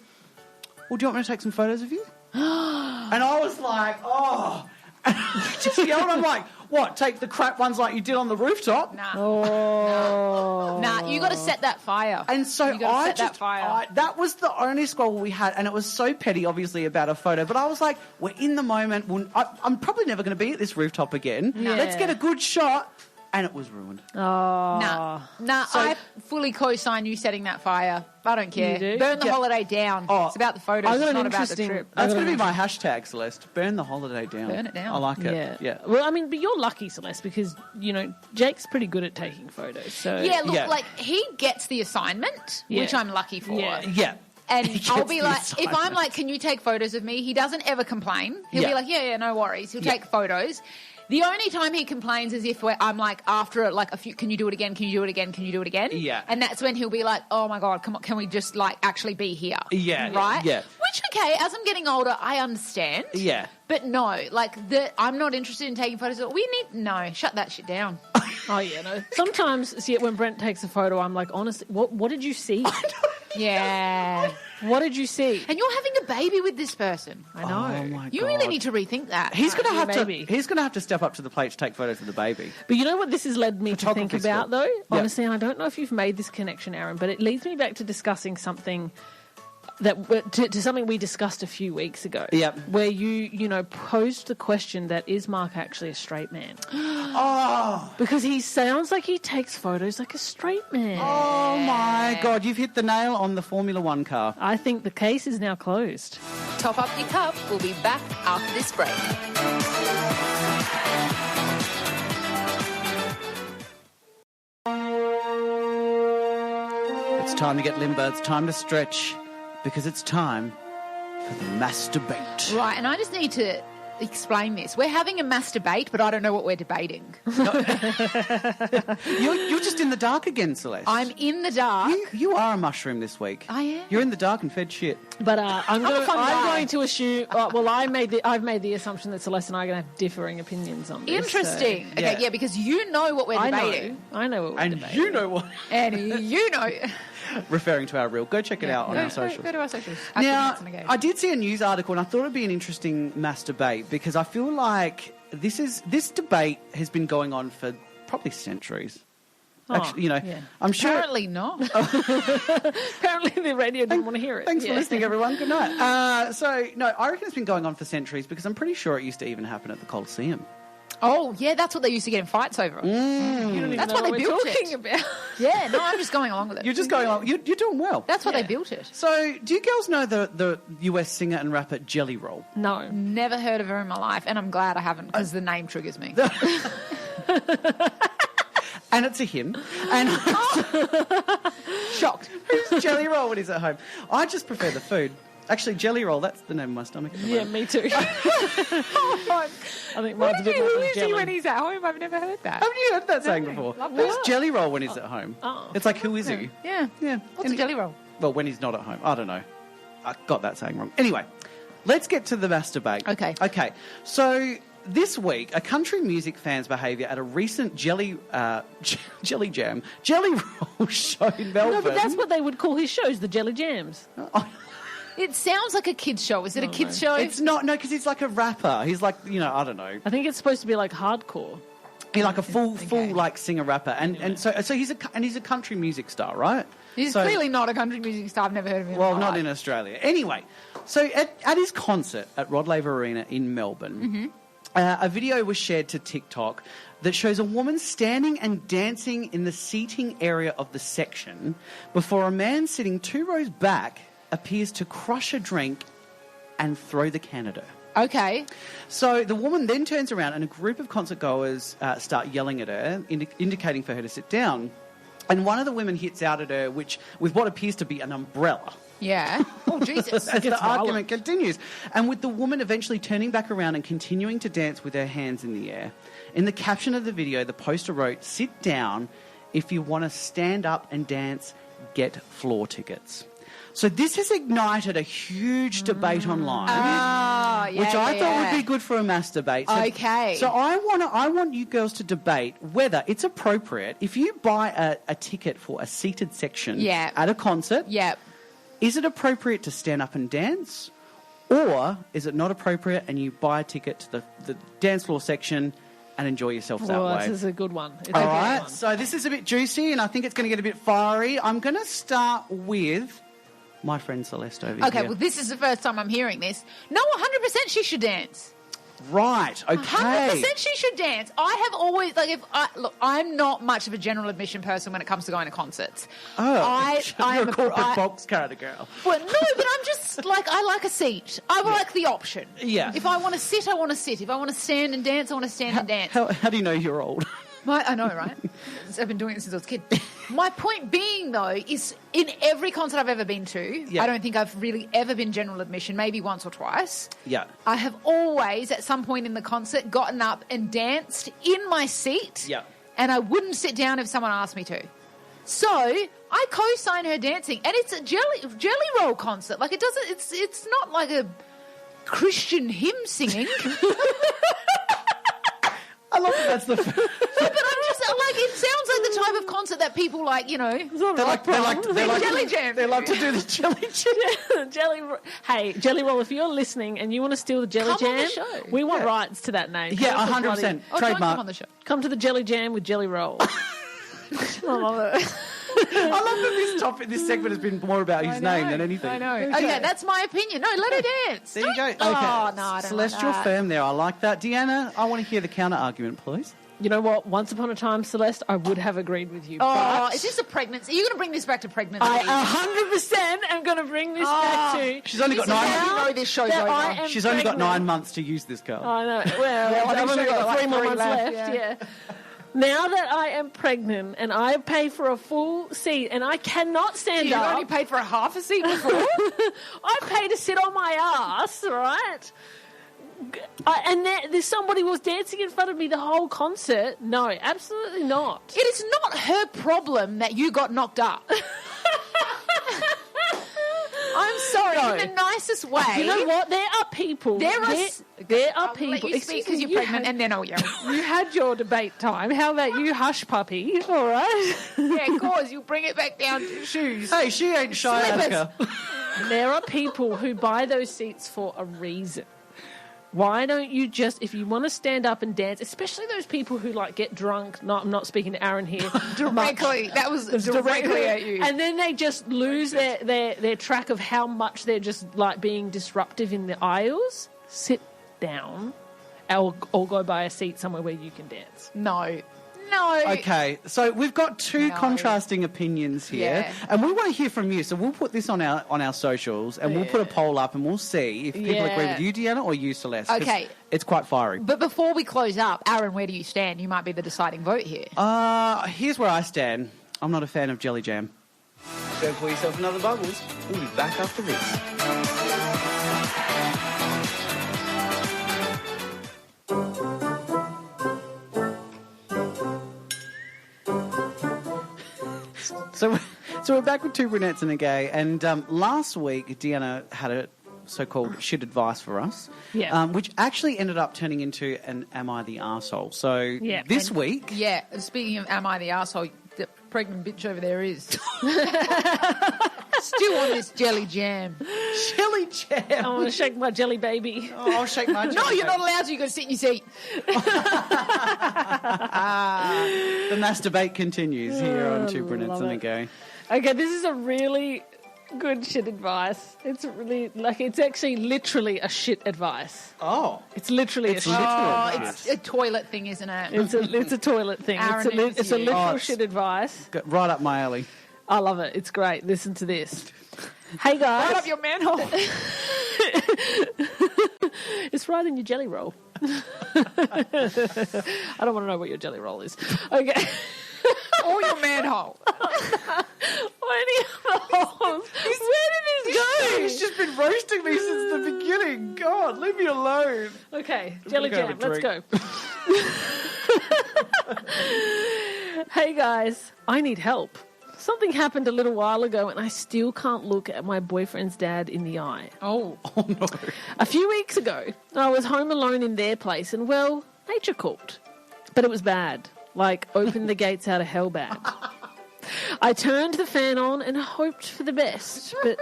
Speaker 2: well, do you want me to take some photos of you? And I was like, oh. And I just yelled, I'm like, what, take the crap ones like you did on the rooftop?
Speaker 3: Nah.
Speaker 1: Oh.
Speaker 3: Nah, you got to set that fire.
Speaker 2: And so that was the only squabble we had, and it was so petty, obviously, about a photo. But I was like, we're in the moment. I'm probably never going to be at this rooftop again.
Speaker 1: Yeah.
Speaker 2: Let's get a good shot. And it was ruined.
Speaker 1: Oh.
Speaker 3: Nah,
Speaker 2: So-
Speaker 3: I fully co-sign you setting that fire. I don't care.
Speaker 1: You do?
Speaker 3: Burn the
Speaker 2: Yeah.
Speaker 3: holiday down.
Speaker 2: Oh.
Speaker 3: It's about the photos.
Speaker 1: I got
Speaker 3: It's
Speaker 1: an
Speaker 3: not about the
Speaker 1: interesting-
Speaker 3: trip.
Speaker 2: That's going to be my hashtag, Celeste. Burn the holiday down.
Speaker 3: Burn it down.
Speaker 2: I like it.
Speaker 1: Yeah. Well, I mean, but you're lucky, Celeste, because, Jake's pretty good at taking photos. So
Speaker 3: Yeah, look,
Speaker 2: Yeah.
Speaker 3: like he gets the assignment,
Speaker 1: Yeah.
Speaker 3: which I'm lucky for.
Speaker 1: Yeah.
Speaker 2: Yeah.
Speaker 3: And
Speaker 2: He
Speaker 3: I'll
Speaker 2: gets
Speaker 3: be
Speaker 2: the
Speaker 3: like, if I'm
Speaker 2: assignment.
Speaker 3: like, can you take photos of me? He doesn't ever complain. He'll
Speaker 2: Yeah.
Speaker 3: be like, yeah, no worries. He'll
Speaker 2: Yeah.
Speaker 3: take photos. The only time he complains is if I'm like, after like a few, can you do it again? Can you do it again? Can you do it again?
Speaker 2: Yeah.
Speaker 3: And that's when he'll be like, oh my God, come on, can we just like actually be here?
Speaker 2: Yeah.
Speaker 3: Right?
Speaker 2: Yeah.
Speaker 3: Which, okay, as I'm getting older, I understand.
Speaker 2: Yeah.
Speaker 3: But no, like, I'm not interested in taking photos. No, shut that shit down.
Speaker 1: Oh, yeah, no. Sometimes, when Brent takes a photo, I'm like, honestly, what did you see?
Speaker 3: Yeah.
Speaker 1: What did you see?
Speaker 3: And you're having a baby with this person.
Speaker 1: I know.
Speaker 2: Oh my
Speaker 3: You really
Speaker 2: God.
Speaker 3: need to rethink that.
Speaker 2: He's going to have
Speaker 1: maybe.
Speaker 2: to. He's going to have to step up to the plate to take photos of the baby.
Speaker 1: But you know what this has led me to think
Speaker 2: Photography
Speaker 1: about,
Speaker 2: school.
Speaker 1: though?
Speaker 2: Yeah.
Speaker 1: Honestly, and I don't know if you've made this connection, Aaron, but it leads me back to discussing something to something we discussed a few weeks ago.
Speaker 2: Yep.
Speaker 1: Where you posed the question that is Mark actually a straight man?
Speaker 2: Oh.
Speaker 1: Because he sounds like he takes photos like a straight man.
Speaker 2: Oh my God! You've hit the nail on the Formula One car.
Speaker 1: I think the case is now closed.
Speaker 3: Top up your cup. We'll be back after this break.
Speaker 2: It's time to get limber. It's time to stretch. because it's time for the masturbate.
Speaker 3: Right, and I just need to explain this. We're having a mass debate, but I don't know what we're debating.
Speaker 2: You're just in the dark again, Celeste.
Speaker 3: I'm in the dark.
Speaker 2: You are a mushroom this week.
Speaker 3: I am.
Speaker 2: You're in the dark and fed shit.
Speaker 1: But I'm
Speaker 3: a fun guy.
Speaker 1: going to assume. I've made the assumption that Celeste and I are going to have differing opinions on this.
Speaker 3: Interesting.
Speaker 1: So,
Speaker 3: Okay, yeah, because you know what we're debating.
Speaker 1: I know what we're
Speaker 2: And
Speaker 1: debating.
Speaker 2: you know what?
Speaker 3: And you know.
Speaker 2: Referring to our reel. Go check it out on our socials.
Speaker 3: Go to our socials.
Speaker 2: Now, I did see a news article and I thought it'd be an interesting mass debate because I feel like this debate has been going on for probably centuries. Actually, I'm sure.
Speaker 3: Apparently not.
Speaker 1: Apparently the radio didn't want to hear it.
Speaker 2: Thanks for listening, everyone. Good night. I reckon it's been going on for centuries because I'm pretty sure it used to even happen at the Coliseum.
Speaker 3: Oh, yeah, that's what they used to get in fights over.
Speaker 1: You don't even
Speaker 3: That's
Speaker 1: know
Speaker 3: what they
Speaker 1: we're
Speaker 3: built
Speaker 1: talking
Speaker 3: it.
Speaker 1: about.
Speaker 3: Yeah, no, I'm just going along with it.
Speaker 2: You're just going on. You're doing well.
Speaker 3: That's what they built it.
Speaker 2: So, do you girls know the US singer and rapper Jelly Roll?
Speaker 1: No.
Speaker 3: Never heard of her in my life, and I'm glad I haven't because the name triggers me.
Speaker 2: And it's a him. And
Speaker 3: Shocked.
Speaker 2: who's Jelly Roll when he's at home? I just prefer the food. Actually, Jelly Roll, that's the name of my stomach. At the
Speaker 1: Yeah,
Speaker 2: moment.
Speaker 1: me too. I think mine's a bit more
Speaker 3: Who
Speaker 1: than
Speaker 3: is he
Speaker 1: jelly.
Speaker 3: when he's at home? I've never heard that.
Speaker 2: Haven't you heard that saying before?
Speaker 3: love
Speaker 2: Who's
Speaker 3: that.
Speaker 2: Jelly Roll when he's at home?
Speaker 1: Oh.
Speaker 2: It's like, who is he?
Speaker 3: Yeah.
Speaker 2: Yeah.
Speaker 3: What's a jelly roll?
Speaker 2: Well, when he's not at home. I don't know. I got that saying wrong. Anyway, let's get to the masturbate.
Speaker 3: Okay.
Speaker 2: Okay. So this week, a country music fan's behaviour at a recent Jelly Roll show in Melbourne.
Speaker 1: No, but that's what they would call his shows, the Jelly Jams.
Speaker 3: It sounds like a kid's show. Is it a kid's show?
Speaker 2: It's not, no, because he's like a rapper. He's like, I don't know.
Speaker 1: I think it's supposed to be like hardcore.
Speaker 2: He's like a full like singer rapper, and so he's a country music star, right?
Speaker 3: He's clearly not a country music star. I've never heard of him.
Speaker 2: Well, not in Australia. Anyway, so at his concert at Rod Laver Arena in Melbourne, a video was shared to TikTok that shows a woman standing and dancing in the seating area of the section before a man sitting 2 rows back appears to crush a drink and throw the can at her.
Speaker 3: Okay.
Speaker 2: So the woman then turns around and a group of concert goers start yelling at her, indicating for her to sit down. And one of the women hits out at her with what appears to be an umbrella.
Speaker 3: Yeah. Oh, Jesus.
Speaker 2: As the argument continues. And with the woman eventually turning back around and continuing to dance with her hands in the air. In the caption of the video, the poster wrote, "Sit down. If you want to stand up and dance, get floor tickets." So this has ignited a huge debate online, which I thought would be good for a mass debate. So,
Speaker 3: Okay.
Speaker 2: So I want you girls to debate whether it's appropriate if you buy a ticket for a seated section at a concert.
Speaker 3: Yep.
Speaker 2: Is it appropriate to stand up and dance, or is it not appropriate and you buy a ticket to the dance floor section and enjoy yourself that way?
Speaker 1: This is a good one. It's
Speaker 2: All
Speaker 1: a good
Speaker 2: right.
Speaker 1: one.
Speaker 2: So this is a bit juicy, and I think it's going to get a bit fiery. I'm going to start with my friend Celeste over here.
Speaker 3: Okay, well, this is the first time I'm hearing this. No, 100% she should dance.
Speaker 2: Right, okay.
Speaker 3: 100% she should dance. I have always, I'm not much of a general admission person when it comes to going to concerts.
Speaker 2: Oh,
Speaker 3: I'm
Speaker 2: you're a corporate box kind of girl.
Speaker 3: Well, no, but I'm just I like a seat. I like the option.
Speaker 2: Yeah.
Speaker 3: If I want to sit, I want to sit. If I want to stand and dance, I want to stand and dance.
Speaker 2: How do you know you're old?
Speaker 3: I know, right? I've been doing it since I was a kid. My point being, though, is in every concert I've ever been to, I don't think I've really ever been general admission, maybe once or twice.
Speaker 2: Yeah.
Speaker 3: I have always, at some point in the concert, gotten up and danced in my seat.
Speaker 2: Yeah.
Speaker 3: And I wouldn't sit down if someone asked me to. So I co-sign her dancing, and it's a jelly roll concert. Like, it doesn't. It's not like a Christian hymn singing.
Speaker 2: I love that that's the...
Speaker 3: But I'm just it sounds like the type of concert that people like,
Speaker 2: They like
Speaker 3: Jelly Jam.
Speaker 2: They love to do the Jelly Jam.
Speaker 1: Hey, Jelly Roll, if you're listening and you want to steal the Jelly
Speaker 3: Come on
Speaker 1: Jam,
Speaker 3: the show.
Speaker 1: we want rights to that name.
Speaker 2: Yeah,
Speaker 1: Come to
Speaker 2: 100%.
Speaker 3: Don't
Speaker 2: Trademark.
Speaker 3: come on the show.
Speaker 1: Come to the Jelly Jam with Jelly Roll. I love it.
Speaker 2: I love that this segment has been more about his name than anything.
Speaker 3: I know. Okay, that's my opinion. No, let her dance.
Speaker 2: There you go. Okay.
Speaker 3: Oh, no, I don't
Speaker 2: Celestial
Speaker 3: like that.
Speaker 2: firm there. I like that. Deanna, I want to hear the counter argument, please.
Speaker 1: You know what? Once upon a time, Celeste, I would have agreed with you.
Speaker 3: Oh,
Speaker 1: but
Speaker 3: is this a pregnancy? Are you going to bring this back to pregnancy?
Speaker 1: I 100% am going to bring this back to...
Speaker 2: She's only got
Speaker 3: This is
Speaker 2: 9
Speaker 3: how
Speaker 2: months.
Speaker 3: you know this show's
Speaker 1: that I
Speaker 3: over.
Speaker 1: am
Speaker 2: She's only got
Speaker 1: pregnant.
Speaker 2: 9 months to use this girl.
Speaker 1: I know. Well, I've only got 3 more months left. Yeah. Now that I am pregnant and I pay for a full seat and I cannot stand
Speaker 3: You
Speaker 1: up.
Speaker 3: only paid for a half a seat before?
Speaker 1: I pay to sit on my ass, right? And there's somebody was dancing in front of me the whole concert. No, absolutely not.
Speaker 3: It is not her problem that you got knocked up. I'm sorry, in the nicest way.
Speaker 1: You know what? There are people. There are people.
Speaker 3: Let you speak because you're pregnant, and then I'll yell.
Speaker 1: You had your debate time. How about you, hush puppy? All right.
Speaker 3: Yeah, of course. You'll bring it back down to shoes.
Speaker 2: Hey, she ain't shy, Attica.
Speaker 1: There are people who buy those seats for a reason. Why don't you just, if you want to stand up and dance, especially those people who like get drunk, I'm not speaking to Aaron here.
Speaker 3: Directly. That was directly at you.
Speaker 1: And then they just lose their track of how much they're just like being disruptive in the aisles. Sit down or go buy a seat somewhere where you can dance.
Speaker 3: No.
Speaker 2: Okay, so we've got two contrasting opinions here, and we want to hear from you. So we'll put this on our socials, and we'll put a poll up, and we'll see if people agree with you, Deanna, or you, Celeste.
Speaker 3: Okay,
Speaker 2: it's quite fiery.
Speaker 3: But before we close up, Aaron, where do you stand? You might be the deciding vote here.
Speaker 2: Here's where I stand. I'm not a fan of jelly jam. Go pour yourself another Bubbles. We'll be back after this. So we're back with Two Brunettes and a Gay, and last week Deanna had a so-called shit advice for us, which actually ended up turning into an Am I the Arsehole? So this week...
Speaker 3: Yeah, speaking of Am I the Arsehole, the pregnant bitch over there is. Still on this jelly jam.
Speaker 2: Jelly jam?
Speaker 1: I want to shake my jelly baby.
Speaker 2: Oh, I'll shake my jelly
Speaker 3: No, you're not allowed to. You've got to sit in your seat.
Speaker 2: The mass debate continues here on Two Brunettes and a Gay.
Speaker 1: Okay, this is a really good shit advice. It's really, it's actually literally a shit advice.
Speaker 2: Oh.
Speaker 1: It's literally a shit advice.
Speaker 3: It's a toilet thing, isn't it?
Speaker 1: It's a toilet thing. It's a literal shit advice.
Speaker 2: Right up my alley.
Speaker 1: I love it. It's great. Listen to this. Hey, guys.
Speaker 3: Right up your manhole.
Speaker 1: It's right in your jelly roll. I don't want to know what your jelly roll is. Okay.
Speaker 3: Or your manhole.
Speaker 1: Any other holes? Where did this go?
Speaker 2: He's just been roasting me since the beginning. God, leave me alone.
Speaker 1: Okay, jelly jam. Let's go. Hey, guys. I need help. Something happened a little while ago and I still can't look at my boyfriend's dad in the eye.
Speaker 2: Oh no.
Speaker 1: A few weeks ago, I was home alone in their place and, well, nature called. But it was bad. Like, open the gates out of hell bad. I turned the fan on and hoped for the best. But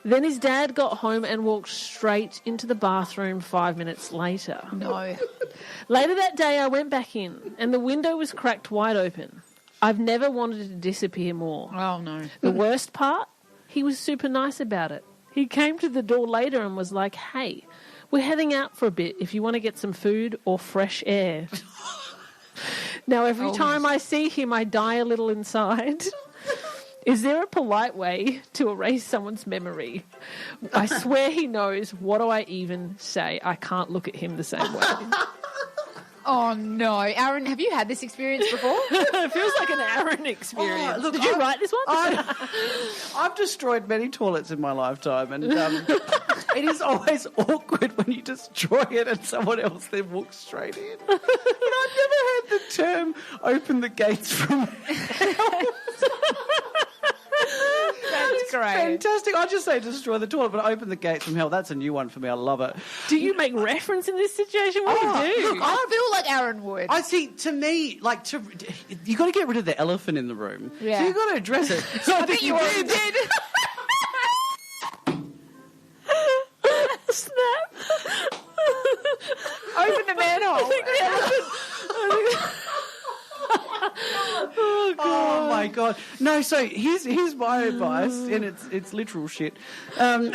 Speaker 1: then his dad got home and walked straight into the bathroom 5 minutes later.
Speaker 3: No.
Speaker 1: Later that day, I went back in and the window was cracked wide open. I've never wanted to disappear more.
Speaker 3: Oh, no.
Speaker 1: The worst part? He was super nice about it. He came to the door later and was like, hey, we're heading out for a bit if you want to get some food or fresh air. Now, every time I see him, I die a little inside. Is there a polite way to erase someone's memory? I swear he knows. What do I even say? I can't look at him the same way.
Speaker 3: Oh, no. Aaron, have you had this experience before?
Speaker 1: It feels like an Aaron experience. Did you write this one?
Speaker 2: I've destroyed many toilets in my lifetime, and it is always awkward when you destroy it and someone else then walks straight in. But I've never heard the term open the gates from hell.
Speaker 3: That's great.
Speaker 2: Fantastic. I just say destroy the toilet, but open the gates from hell. That's a new one for me. I love it.
Speaker 1: Do you make reference in this situation? What do you do?
Speaker 3: Look, I feel like Aaron would.
Speaker 2: I see, to me, you got to get rid of the elephant in the room.
Speaker 3: Yeah.
Speaker 2: So you got to address it. So I think you did.
Speaker 1: Snap.
Speaker 3: Open the manhole.
Speaker 2: Oh my god! No, so here's my advice, and it's literal shit. So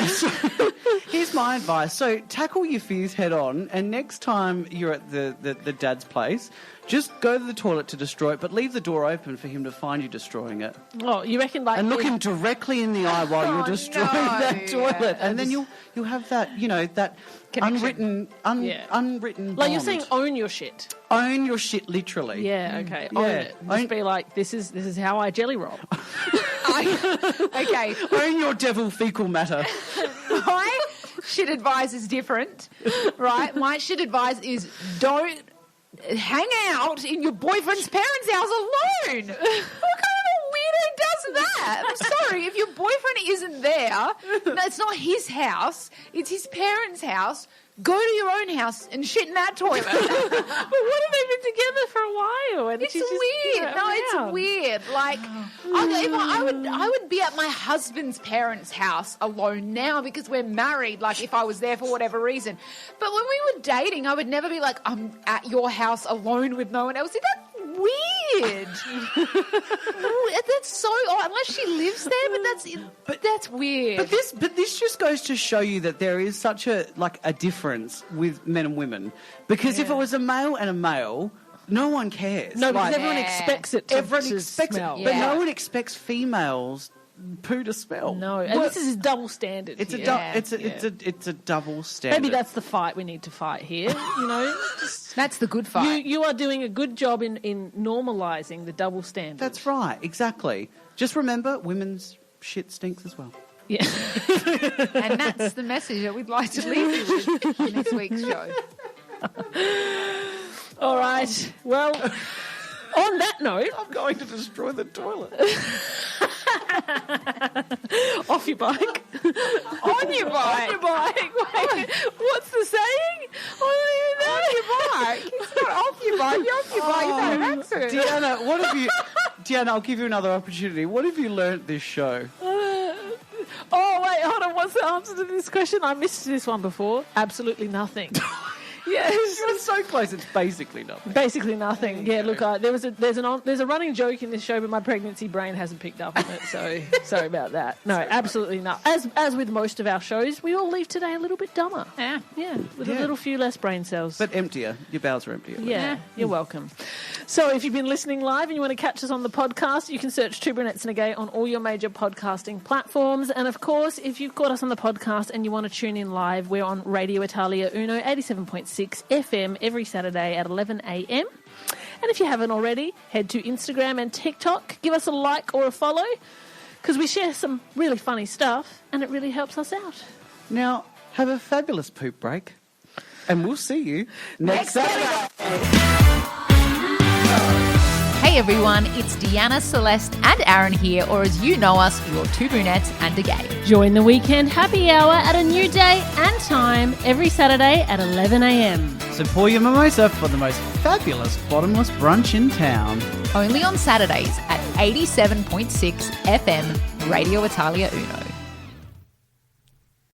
Speaker 2: here's my advice. So tackle your fears head on, and next time you're at the dad's place, just go to the toilet to destroy it, but leave the door open for him to find you destroying it.
Speaker 1: Oh, you reckon like...
Speaker 2: And look him directly in the eye while you're destroying that toilet. And then you'll have that, that
Speaker 3: connection.
Speaker 2: unwritten
Speaker 1: Like you're
Speaker 2: bond.
Speaker 1: saying own your shit.
Speaker 2: Own your shit, literally.
Speaker 1: Yeah, okay. Own it. Just be like, this is how I jelly roll.
Speaker 3: Okay.
Speaker 2: Own your devil fecal matter.
Speaker 3: My shit advice is different, right? My shit advice is don't hang out in your boyfriend's parents' house alone. What kind of a weirdo does that? I'm sorry, if your boyfriend isn't there, it's not his house, it's his parents' house. Go to your own house and shit in that toilet.
Speaker 1: But what have they been together for a while? And
Speaker 3: It's
Speaker 1: she's just,
Speaker 3: weird. No, it's weird. Like, I would be at my husband's parents' house alone now because we're married, like if I was there for whatever reason. But when we were dating, I would never be like, I'm at your house alone with no one else. That's weird. That's so odd. Unless she lives there, but that's weird.
Speaker 2: But this just goes to show you that there is such a difference with men and women. Because if it was a male and a male, no one cares.
Speaker 1: No, because everyone expects it to smell.
Speaker 2: But no one expects females poo to smell.
Speaker 1: No, and this is double standard.
Speaker 2: It's
Speaker 1: here.
Speaker 2: it's a double standard.
Speaker 1: Maybe that's the fight we need to fight here.
Speaker 3: That's the good fight.
Speaker 1: You are doing a good job in normalising the double standard.
Speaker 2: That's right, exactly. Just remember, women's shit stinks as well.
Speaker 1: Yeah.
Speaker 3: And that's the message that we'd like to leave you with in this week's show.
Speaker 1: All right. Well, on that note,
Speaker 2: I'm going to destroy the toilet.
Speaker 1: off your bike.
Speaker 3: On your bike.
Speaker 1: On your bike. Wait, what's the saying?
Speaker 3: On your bike. It's not off your bike. You're off your bike. You've had an accident.
Speaker 2: Deanna, what have you... Deanna, I'll give you another opportunity. What have you learnt this show?
Speaker 1: Oh, wait, hold on. What's the answer to this question? I missed this one before. Absolutely nothing. Yes.
Speaker 2: You're so close, it's basically nothing.
Speaker 1: Basically nothing. Yeah, look, there's a running joke in this show, but my pregnancy brain hasn't picked up on it, so sorry about that. No, absolutely not. As with most of our shows, we all leave today a little bit dumber. Yeah, with a little few less brain cells.
Speaker 2: But emptier. Your bowels are emptier.
Speaker 1: Yeah, you're welcome. So if you've been listening live and you want to catch us on the podcast, you can search Two Brunettes A Gay on all your major podcasting platforms. And of course, if you've got us on the podcast and you want to tune in live, we're on Radio Italia Uno 87.6 FM every Saturday at 11 a.m. And if you haven't already, head to Instagram and TikTok. Give us a like or a follow because we share some really funny stuff and it really helps us out.
Speaker 2: Now, have a fabulous poop break and we'll see you next Saturday.
Speaker 3: Hey everyone, it's Deanna, Celeste and Aaron here, or as you know us, your Two Brunettes and a Gay.
Speaker 1: Join the weekend happy hour at a new day and time every Saturday at 11 a.m.
Speaker 2: So pour your mimosa for the most fabulous bottomless brunch in town.
Speaker 3: Only on Saturdays at 87.6 FM, Radio Italia Uno.